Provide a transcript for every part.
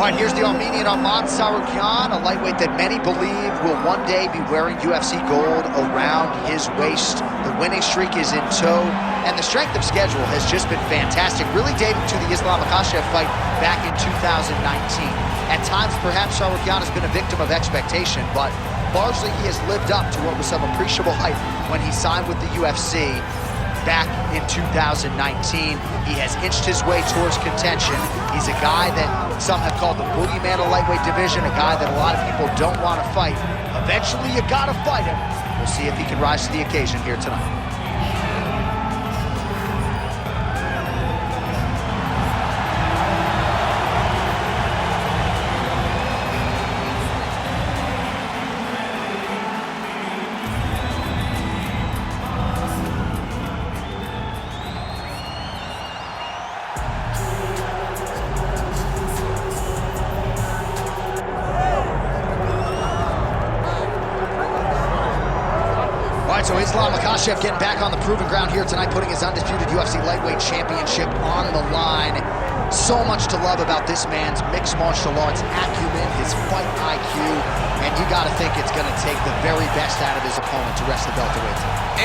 right, here's the Armenian Arman Tsarukyan, a lightweight that many believe will one day be wearing UFC gold around his waist. The winning streak is in tow, and the strength of schedule has just been fantastic, really dating to the Islam Makhachev fight back in 2019. At times, perhaps Tsarukyan has been a victim of expectation, but largely he has lived up to what was some appreciable hype when he signed with the UFC back in 2019. He has inched his way towards contention. He's a guy that some have called the boogeyman of lightweight division, a guy that a lot of people don't want to fight. Eventually, you gotta fight him. We'll see if he can rise to the occasion here tonight. So Islam Makhachev getting back on the proven ground here tonight, putting his undisputed UFC lightweight championship on the line. So much to love about this man's mixed martial arts acumen, his fight IQ, and you gotta think it's gonna take the very best out of his opponent to wrest the belt away tonight.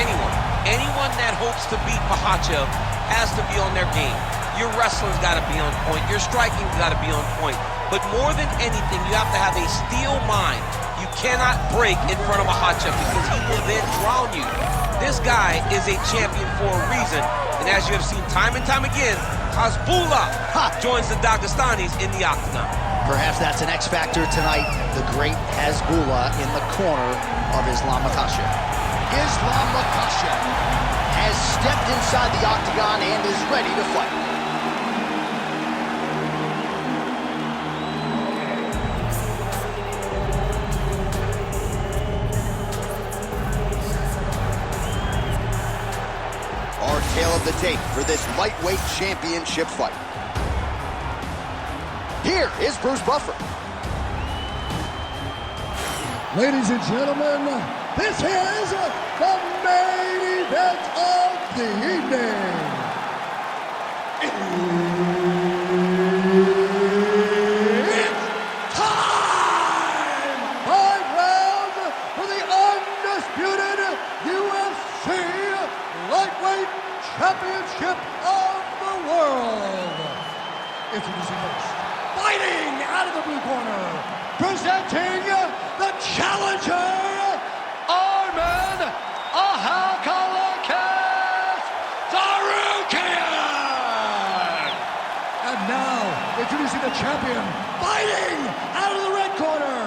Anyone that hopes to beat Makhachev has to be on their game. Your wrestling's gotta be on point, your striking's gotta be on point. But more than anything, you have to have a steel mind. You cannot break in front of Makhachev because he will then drown you. This guy is a champion for a reason. And as you have seen time and time again, Hasbullah joins the Dagestanis in the octagon. Perhaps that's an X factor tonight. The great Hasbullah in the corner of Islam Makhachev. Islam Makhachev has stepped inside the octagon and is ready to fight. Our tale of the tape for this lightweight championship fight. Here is Bruce Buffer. Ladies and gentlemen, this is the main event of the evening. It's time! 5 rounds for the undisputed UFC lightweight championship of the world. Introducing first, fighting out of the blue corner, presenting the challenger, Arman Tsarukyan. And now, introducing the champion, fighting out of the red corner,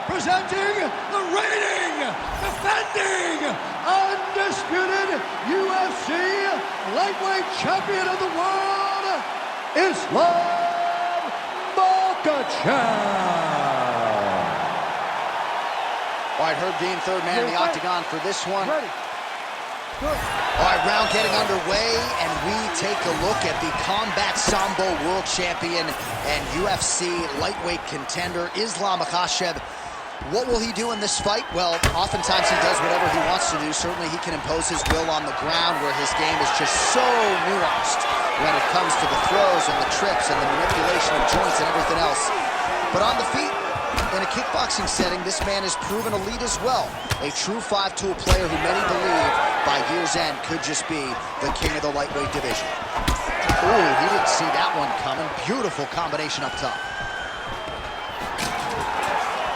presenting the reigning, defending, undisputed UFC lightweight champion of the world, Islam Makhachev. All right, Herb Dean, third man in the octagon for this one. All right, round getting underway, and we take a look at the Combat Sambo world champion and UFC lightweight contender, Islam Makhachev. What will he do in this fight? Well, oftentimes he does whatever he wants to do. Certainly he can impose his will on the ground, where his game is just so nuanced when it comes to the throws and the trips and the manipulation of joints and everything else. But on the feet, in a kickboxing setting, this man is proven elite as well. A true 5-tool player who many believe by year's end could just be the king of the lightweight division. Ooh, he didn't see that one coming. Beautiful combination up top.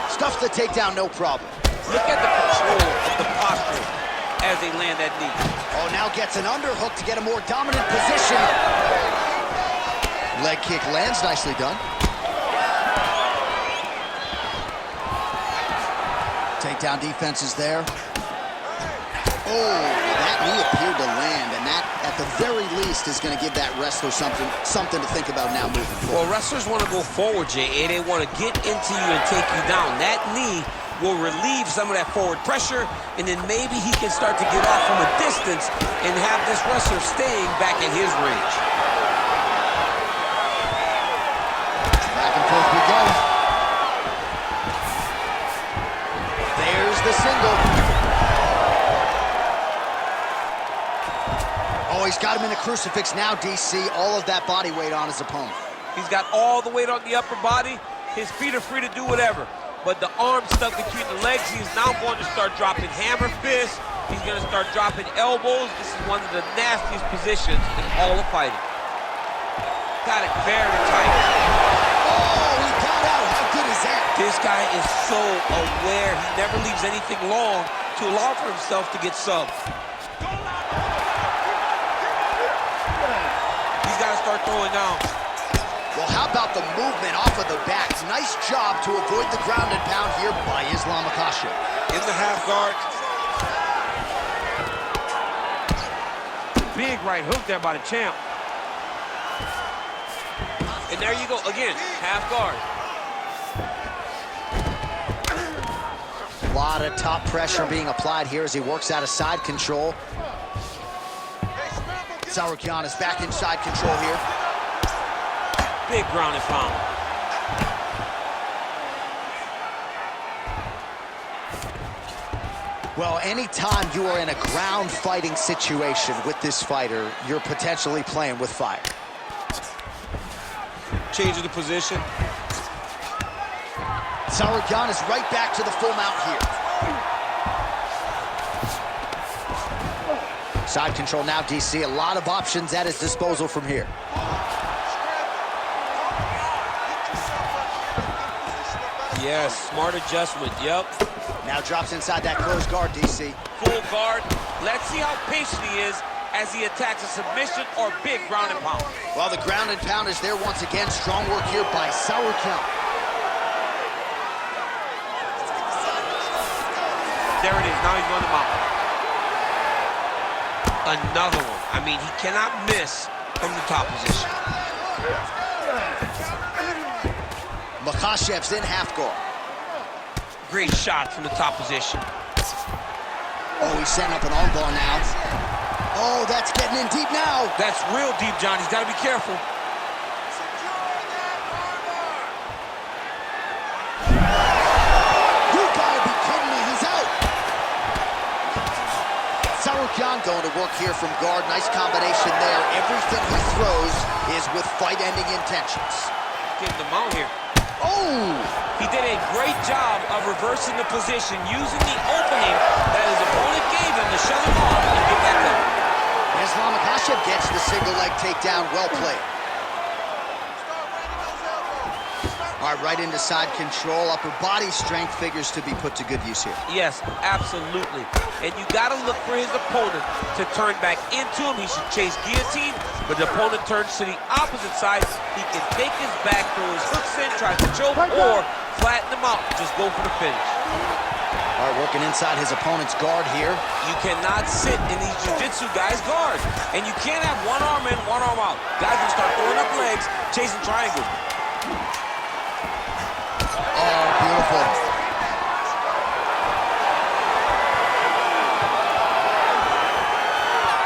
Stuffs the takedown, no problem. Look at the control of the posture as they land that knee. Oh, now gets an underhook to get a more dominant position. Leg kick lands, nicely done. Takedown defense is there. Oh, that knee appeared to land, and that, at the very least, is going to give that wrestler something to think about now moving forward. Well, wrestlers want to go forward, Jay, and they want to get into you and take you down. That knee will relieve some of that forward pressure, and then maybe he can start to get off from a distance and have this wrestler staying back at his range. Back and forth we go. There's the single. Oh, he's got him in the crucifix now, DC. All of that body weight on his opponent. He's got all the weight on the upper body. His feet are free to do whatever. But the arm stuck between the legs. He is now going to start dropping hammer fists. He's going to start dropping elbows. This is one of the nastiest positions in all of fighting. Got it very tight. Oh, he got out. How good is that? This guy is so aware. He never leaves anything long to allow for himself to get subbed. He's got to start throwing down. Well, how about the movement off of the back? Nice job to avoid the ground and pound here by Islam Makhachev. In the half guard. Big right hook there by the champ. And there you go, again, half guard. A lot of top pressure being applied here as he works out of side control. Tsarukyan is back in side control here. Big ground and pound. Well, anytime you are in a ground fighting situation with this fighter, you're potentially playing with fire. Changing the position. Tsarukyan is right back to the full mount here. Side control now, DC. A lot of options at his disposal from here. Yes, smart adjustment, yep. Now drops inside that closed guard, DC. Full guard. Let's see how patient he is as he attacks a submission or big ground and pound. Well, the ground and pound is there once again. Strong work here by Tsarukyan. There it is. Now he's on the mount. Another one. I mean, he cannot miss from the top position. Makhachev's in half guard. Great shot from the top position. Oh, he's setting up an armbar now. Oh, that's getting in deep now. That's real deep, John. He's got to be careful. You gotta be kidding me. He's out. Tsarukyan going to work here from guard. Nice combination there. Everything he throws is with fight-ending intentions. Getting the mount here. Oh! He did a great job of reversing the position, using the opening that his opponent gave him to shut him off and get back up. Islam Makhachev gets the single leg takedown. Well played. All right, right into side control. Upper body strength figures to be put to good use here. Yes, absolutely. And you got to look for his opponent to turn back into him. He should chase guillotine, but the opponent turns to the opposite side. He can take his back, throw his hooks in, try to choke, or flatten him out. Just go for the finish. All right, working inside his opponent's guard here. You cannot sit in these jiu-jitsu guys' guards. And you can't have one arm in, one arm out. Guys will start throwing up legs, chasing triangles. Oh, beautiful.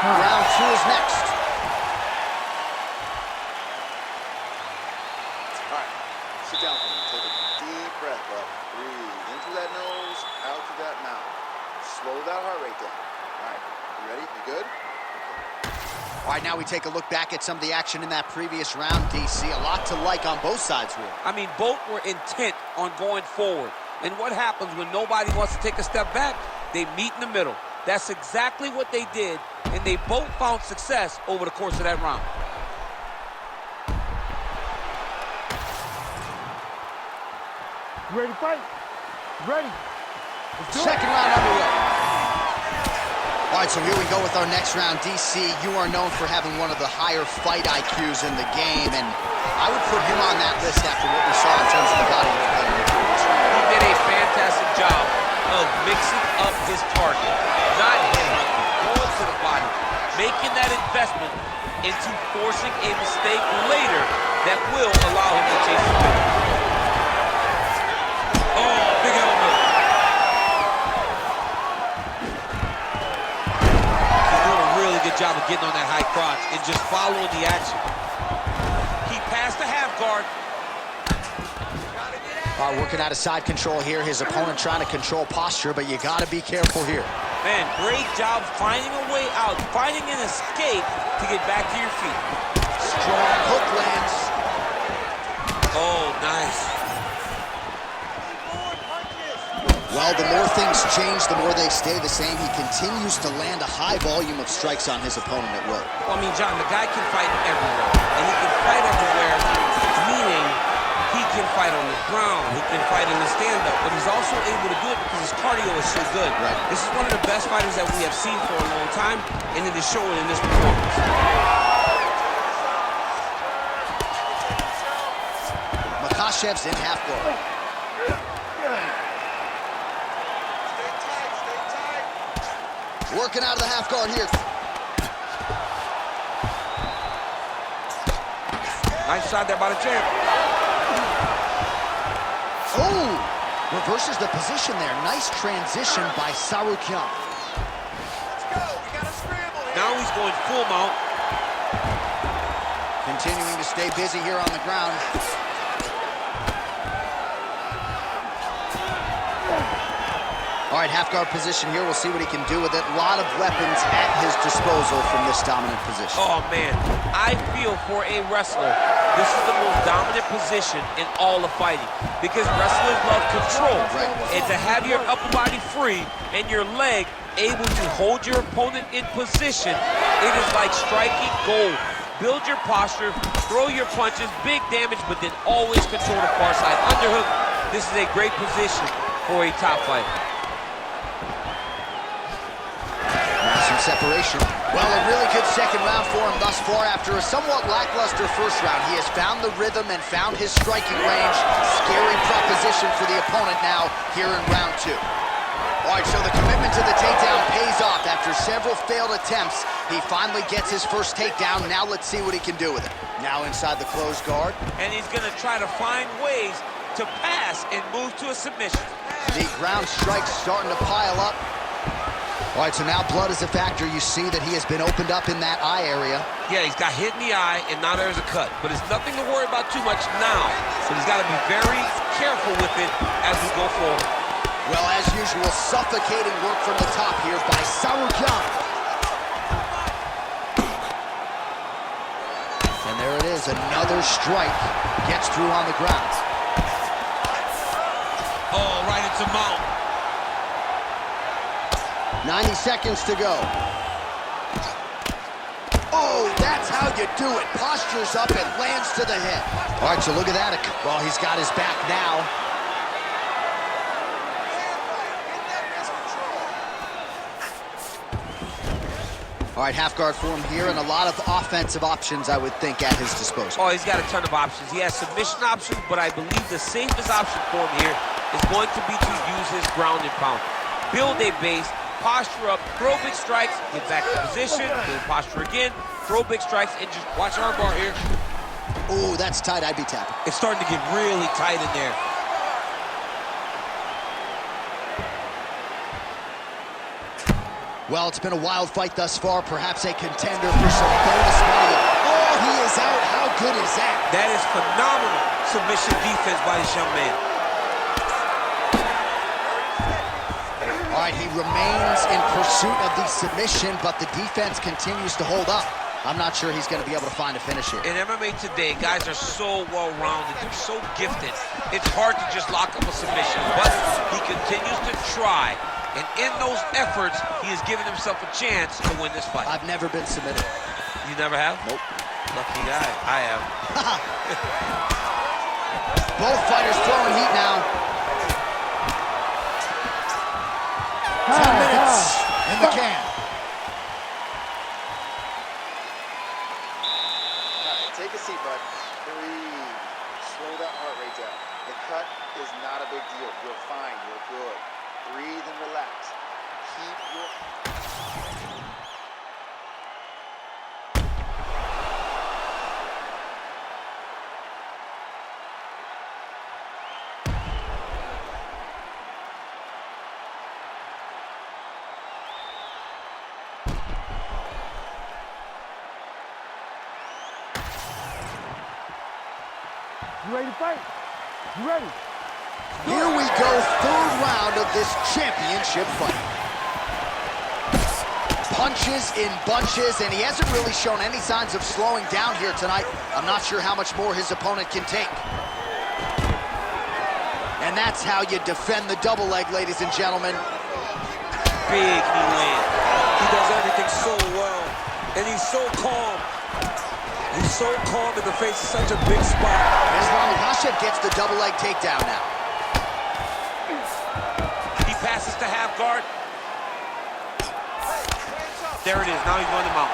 Round two is next. All right, sit down for me. Take a deep breath up. Breathe into that nose, out to that mouth. Slow that heart rate down. All right, you ready? You good? All right, now we take a look back at some of the action in that previous round, DC. A lot to like on both sides here. I mean, both were intent on going forward. And what happens when nobody wants to take a step back? They meet in the middle. That's exactly what they did, and they both found success over the course of that round. Ready to fight? Ready. Second round underway. All right, so here we go with our next round. DC, you are known for having one of the higher fight IQs in the game, and I would put him on that list after what we saw in terms of the body of play in the previous round. He did a fantastic job of mixing up his target, not headhunting, going to the body, making that investment into forcing a mistake later that will allow him to chase the finish. Oh, big elbow. He's doing a really good job of getting on that high crotch and just following the action. He passed the half guard. Working out of side control here. His opponent trying to control posture, but you got to be careful here. Man, great job finding a way out, finding an escape to get back to your feet. Strong hook lands. Oh, nice. Well, the more things change, the more they stay the same. He continues to land a high volume of strikes on his opponent at will. Well, I mean, John, the guy can fight everywhere. And he can fight everywhere, meaning he can fight on the ground, he can fight in the stand-up, but he's also able to do it because his cardio is so good. Right. This is one of the best fighters that we have seen for a long time, and it is showing in this performance. Makhachev's in half guard. Working out of the half guard here. Nice shot there by the champ. Oh, reverses the position there. Nice transition by Tsarukyan. Now he's going full mount. Continuing to stay busy here on the ground. All right, half guard position here. We'll see what he can do with it. A lot of weapons at his disposal from this dominant position. Oh, man. I feel for a wrestler, this is the most dominant position in all of fighting because wrestlers love control. Right. And to have your upper body free and your leg able to hold your opponent in position, it is like striking gold. Build your posture, throw your punches, big damage, but then always control the far side. Underhook, this is a great position for a top fighter. Some separation. Well, a really good second round for him thus far. After a somewhat lackluster first round, he has found the rhythm and found his striking range. Scary proposition for the opponent now here in round two. All right, so the commitment to the takedown pays off. After several failed attempts, he finally gets his first takedown. Now let's see what he can do with it. Now inside the closed guard. And he's going to try to find ways to pass and move to a submission. The ground strikes starting to pile up. All right, so now blood is a factor. You see that he has been opened up in that eye area. Yeah, he's got hit in the eye, and now there's a cut. But it's nothing to worry about too much now. So he's got to be very careful with it as we go forward. Well, as usual, suffocating work from the top here by Tsarukyan. And there it is, another strike. Gets through on the ground. Oh, right into mount. 90 seconds to go. Oh, that's how you do it. Postures up and lands to the head. All right, so look at that. Well, he's got his back now. All right, half guard for him here, and a lot of offensive options, I would think, at his disposal. Oh, he's got a ton of options. He has submission options, but I believe the safest option for him here is going to be to use his ground and pound. Build a base, posture up, throw big strikes, get back to position, build posture again, throw big strikes, and just watch armbar here. Oh, that's tight. I'd be tapping. It's starting to get really tight in there. Well, it's been a wild fight thus far. Perhaps a contender for some bonus money. Oh, he is out. How good is that? That is phenomenal submission defense by this young man. All right, he remains in pursuit of the submission, but the defense continues to hold up. I'm not sure he's going to be able to find a finish here. In MMA today, guys are so well-rounded. They're so gifted. It's hard to just lock up a submission, but he continues to try. And in those efforts, he has given himself a chance to win this fight. I've never been submitted. You never have? Nope. Lucky guy. I have. Both fighters throwing heat now. 10 minutes in the can. All right, take a seat, bud. Breathe. Slow that heart rate down. The cut is not a big deal. You're fine. You're good. Breathe and relax. Keep your... You ready to fight? You ready? Here we go, third round of this championship fight. Punches in bunches, and he hasn't really shown any signs of slowing down here tonight. I'm not sure how much more his opponent can take. And that's how you defend the double leg, ladies and gentlemen. Big knee land. He does everything so well, and he's so calm. He's so calm in the face of such a big spot. Makhachev gets the double leg takedown now. He passes to half guard. There it is, now he's going to mount.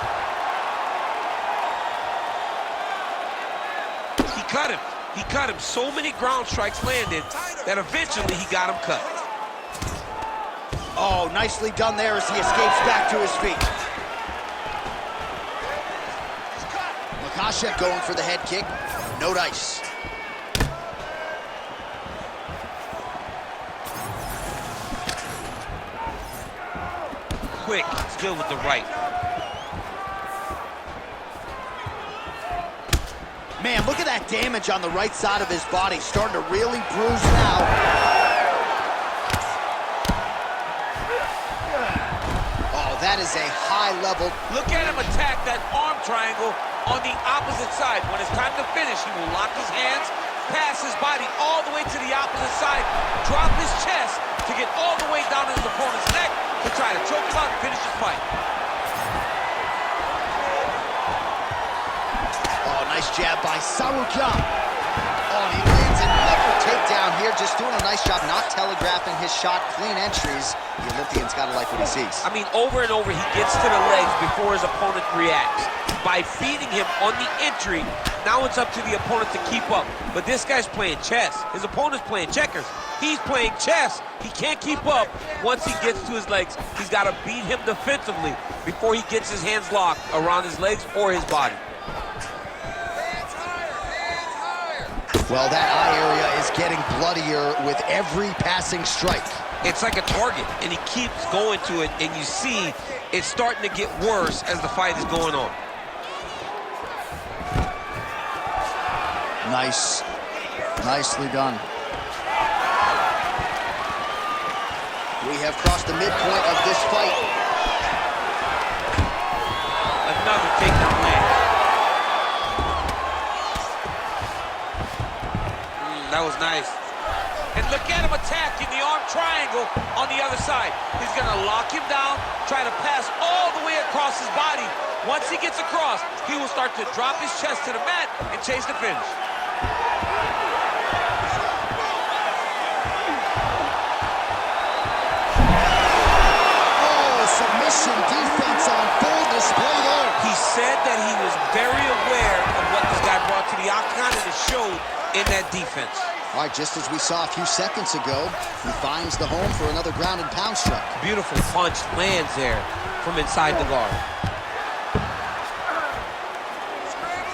He cut him. So many ground strikes landed that eventually he got him cut. Oh, nicely done there as he escapes back to his feet. Makhachev going for the head kick. No dice. Quick, it's good with the right. Man, look at that damage on the right side of his body. Starting to really bruise now. Oh, that is a high level. Look at him attack that arm triangle on the opposite side. When it's time to finish, he will lock his hands, pass his body all the way to the opposite side, drop his chest to get all the way down to his opponent's neck to try to choke him out and finish his fight. Oh, nice jab by Tsarukyan. Oh, he lands another takedown here, just doing a nice job not telegraphing his shot. Clean entries. The Olympian's got to like what he sees. I mean, over and over, he gets to the legs before his opponent reacts. By feeding him on the entry, now it's up to the opponent to keep up. But this guy's playing chess. His opponent's playing checkers. He's playing chess. He can't keep up. Once he gets to his legs, he's got to beat him defensively before he gets his hands locked around his legs or his body. Well, that eye area is getting bloodier with every passing strike. It's like a target, and he keeps going to it, and you see it's starting to get worse as the fight is going on. Nice. Nicely done. We have crossed the midpoint of this fight. Another takedown land. That was nice. And look at him attacking the arm triangle on the other side. He's gonna lock him down, try to pass all the way across his body. Once he gets across, he will start to drop his chest to the mat and chase the finish. Oh, submission defense on full display there. He said that he was very aware of what this guy brought to the octagon, and it showed in that defense. All right, just as we saw a few seconds ago, he finds the home for another ground and pound strike. Beautiful punch lands there from inside the guard.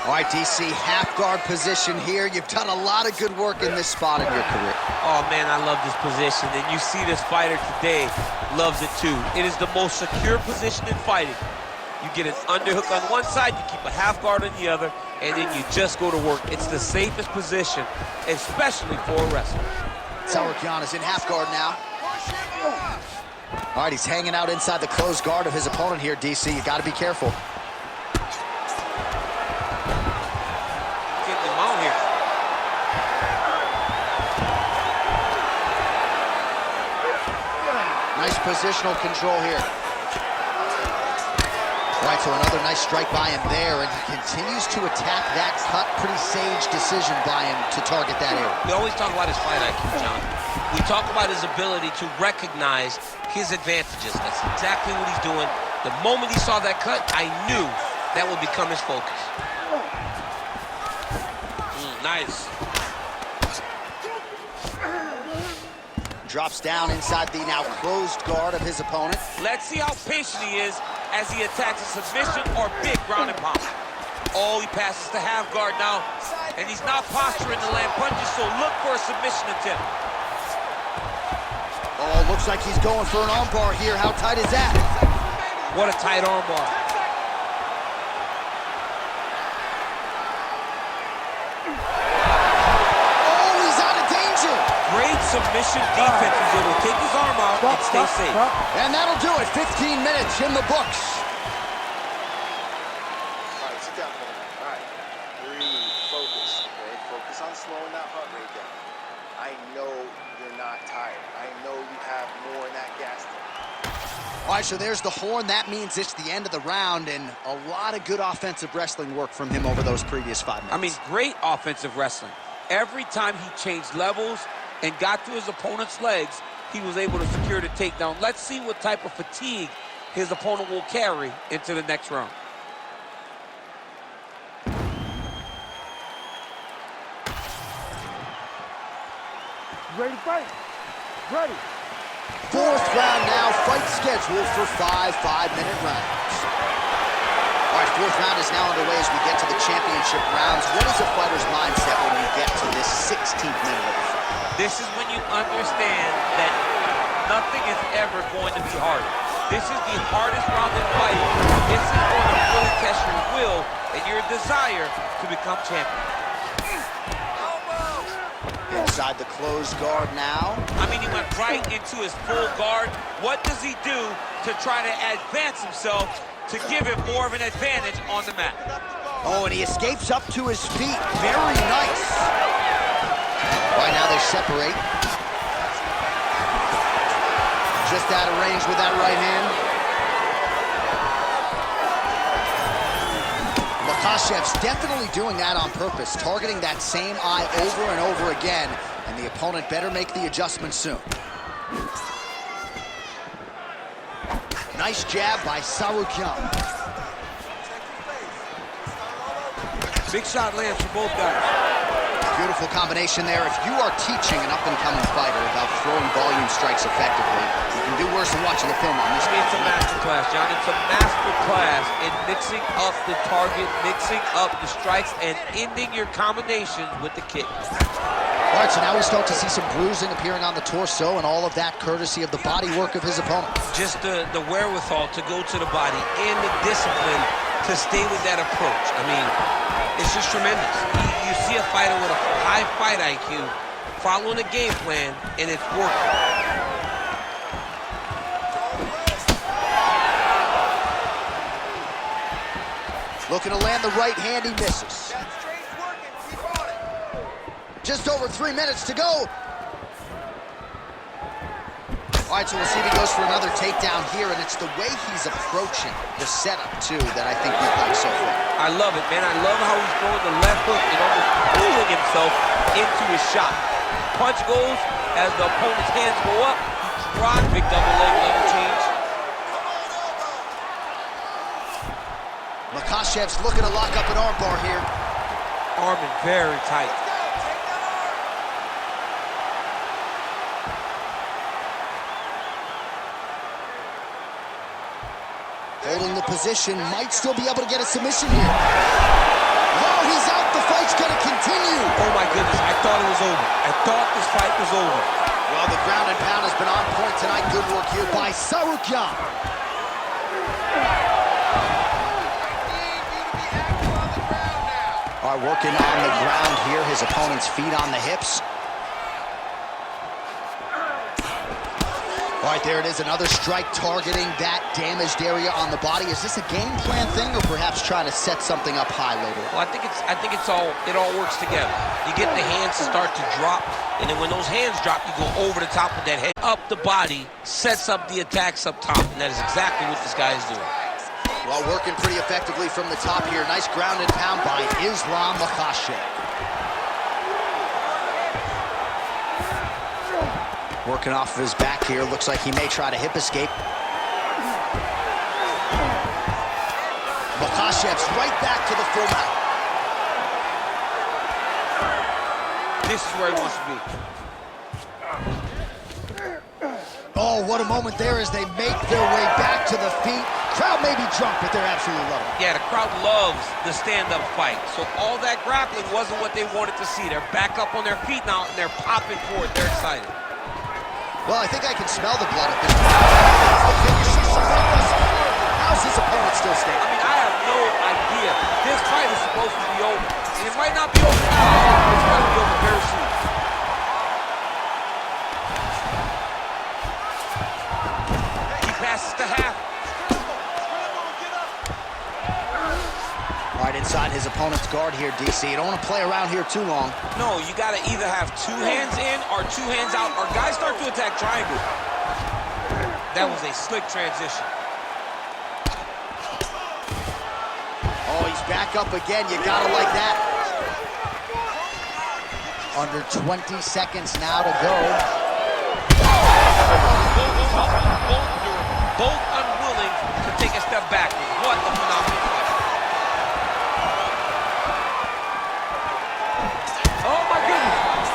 All right, DC, half guard position here. You've done a lot of good work in this spot in your career. Oh, man, I love this position, and you see this fighter today loves it too. It is the most secure position in fighting. You get an underhook on one side, you keep a half guard on the other, and then you just go to work. It's the safest position, especially for a wrestler. Tsarukyan is in half guard now. All right, he's hanging out inside the closed guard of his opponent here, DC. You got to be careful. Getting him out here. Nice positional control here. All right, so another nice strike by him there, and he continues to attack that cut. Pretty sage decision by him to target that area. We always talk about his fight IQ, John. We talk about his ability to recognize his advantages. That's exactly what he's doing. The moment he saw that cut, I knew that would become his focus. Nice. Drops down inside the now closed guard of his opponent. Let's see how patient he is as he attacks a submission or big ground and pound. Oh, he passes to half guard now, and he's not posturing to land punches, so look for a submission attempt. Oh, looks like he's going for an armbar here. How tight is that? What a tight armbar. Oh, he's out of danger. Great submission defense. He's able to take his arm out and stay safe. And that'll do it. 15 minutes in the books. All right, sit down for a minute. All right, breathe, focus, okay? Focus on slowing that heart rate down. I know All right, so there's the horn. That means it's the end of the round, and a lot of good offensive wrestling work from him over those previous 5 minutes. I mean, great offensive wrestling. Every time he changed levels and got to his opponent's legs, he was able to secure the takedown. Let's see what type of fatigue his opponent will carry into the next round. Ready to fight? Ready. Fourth round now, fight scheduled for 5 5-minute rounds. All right, fourth round is now underway as we get to the championship rounds. What is a fighter's mindset when we get to this 16th minute of the fight? This is when you understand that nothing is ever going to be hard. This is the hardest round in fighting. This is going to really test your will and your desire to become champion. Inside the closed guard now. I mean, he went right into his full guard. What does he do to try to advance himself to give him more of an advantage on the mat? Oh, and he escapes up to his feet. Very nice. Right now they separate. Just out of range with that right hand. Makhachev's definitely doing that on purpose, targeting that same eye over and over again, and the opponent better make the adjustment soon. Nice jab by Tsarukyan. Big shot lands for both guys. Beautiful combination there. If you are teaching an up-and-coming fighter about throwing volume strikes effectively, you can do worse than watching the film on this. It's a master class, John. It's a master class in mixing up the target, mixing up the strikes, and ending your combinations with the kick. All right, so now we start to see some bruising appearing on the torso, and all of that courtesy of the body work of his opponent. Just the wherewithal to go to the body and the discipline to stay with that approach. I mean, it's just tremendous. You see a fighter with a high fight IQ following a game plan, and it's working. Looking to land the right hand, he misses. Just over 3 minutes to go. All right, so we'll see if he goes for another takedown here, and it's the way he's approaching the setup, too, that I think we've liked so far. I love it, man. I love how he's throwing the left hook and almost pulling himself into his shot. Punch goes as the opponent's hands go up. He drops, big double leg interchange. Makhachev's looking to lock up an armbar here. Arman very tight. Holding the position, might still be able to get a submission here. Oh, he's out. The fight's going to continue. Oh, my goodness. I thought it was over. I thought this fight was over. Well, the ground and pound has been on point tonight. Good work here by Tsarukyan. All right, working on the ground here. His opponent's feet on the hips. All right, there it is, another strike targeting that damaged area on the body. Is this a game plan thing, or perhaps trying to set something up high later? Well, I think it all works together. You get the hands to start to drop, and then when those hands drop, you go over the top of that head, up the body, sets up the attacks up top, and that is exactly what this guy is doing. Well, working pretty effectively from the top here. Nice ground and pound by Islam Makhachev. Working off of his back here. Looks like he may try to hip escape. Makhachev's right back to the full mount. This is where he wants to be. Oh, what a moment there as they make their way back to the feet. Crowd may be drunk, but they're absolutely loving it. Yeah, the crowd loves the stand-up fight. So all that grappling wasn't what they wanted to see. They're back up on their feet now, and they're popping forward. They're excited. Well, I think I can smell the blood at this point. How's his opponent still standing? I mean, I have no idea. This fight is supposed to be over. And it might not be over now. It's going to be over very soon. He passes to half. Right inside his opponent's guard here, DC. You don't want to play around here too long. No, you got to either have two hands in or two hands out, or guys start to attack triangle. That was a slick transition. Oh, he's back up again. You gotta like that. Under 20 seconds now to go. Both unwilling to take a step back. What a phenomenal fight. Oh, my goodness.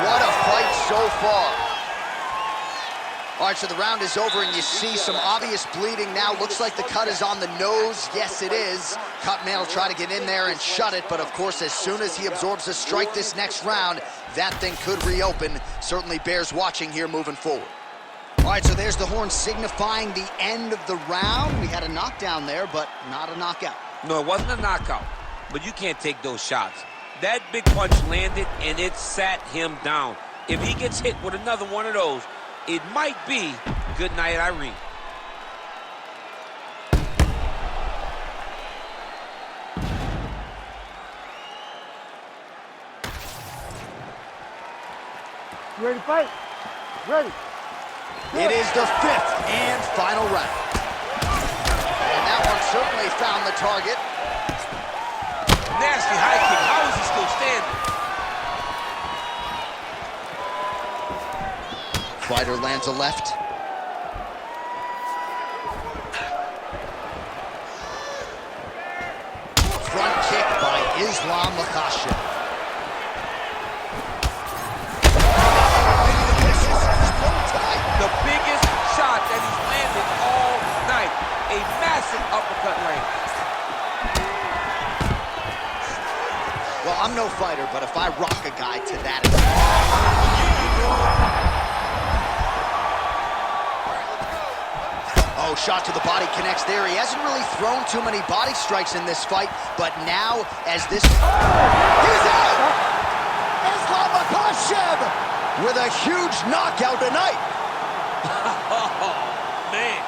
What a fight so far. All right, so the round is over, and you see some obvious bleeding now. Looks like the cut is on the nose. Yes, it is. Cutman will try to get in there and shut it, but of course, as soon as he absorbs a strike this next round, that thing could reopen. Certainly bears watching here moving forward. All right, so there's the horn signifying the end of the round. We had a knockdown there, but not a knockout. No, it wasn't a knockout, but you can't take those shots. That big punch landed, and it sat him down. If he gets hit with another one of those, it might be good night, Irene. You ready to fight? Ready. It is the 5th and final round. And that one certainly found the target. Nasty high kick. How is he still standing? Fighter lands a left. Front kick by Islam Makhachev. The biggest shot that he's landed all night. A massive uppercut land. Well, I'm no fighter, but if I rock a guy to that, oh, shot to the body connects there. He hasn't really thrown too many body strikes in this fight, but now as this... He's out! Islam Makhachev with a huge knockout tonight. Oh, man.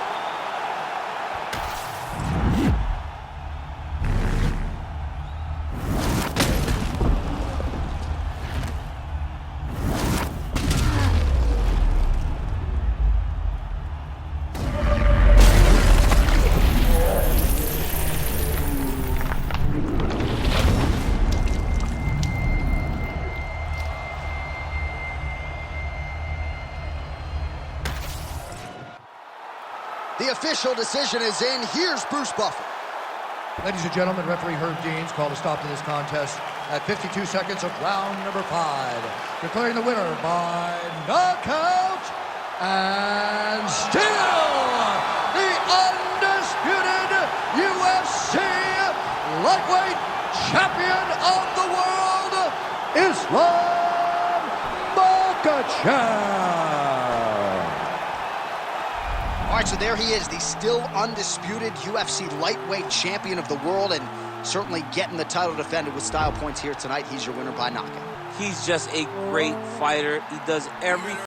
The official decision is in. Here's Bruce Buffer. Ladies and gentlemen, referee Herb Deans called a stop to this contest at 52 seconds of round number 5. Declaring the winner by knockout and still the undisputed UFC lightweight champion of the world, Islam Makhachev. All right, so there he is, the still undisputed UFC lightweight champion of the world, and certainly getting the title defended with style points here tonight. He's your winner by knockout. He's just a great fighter. He does everything.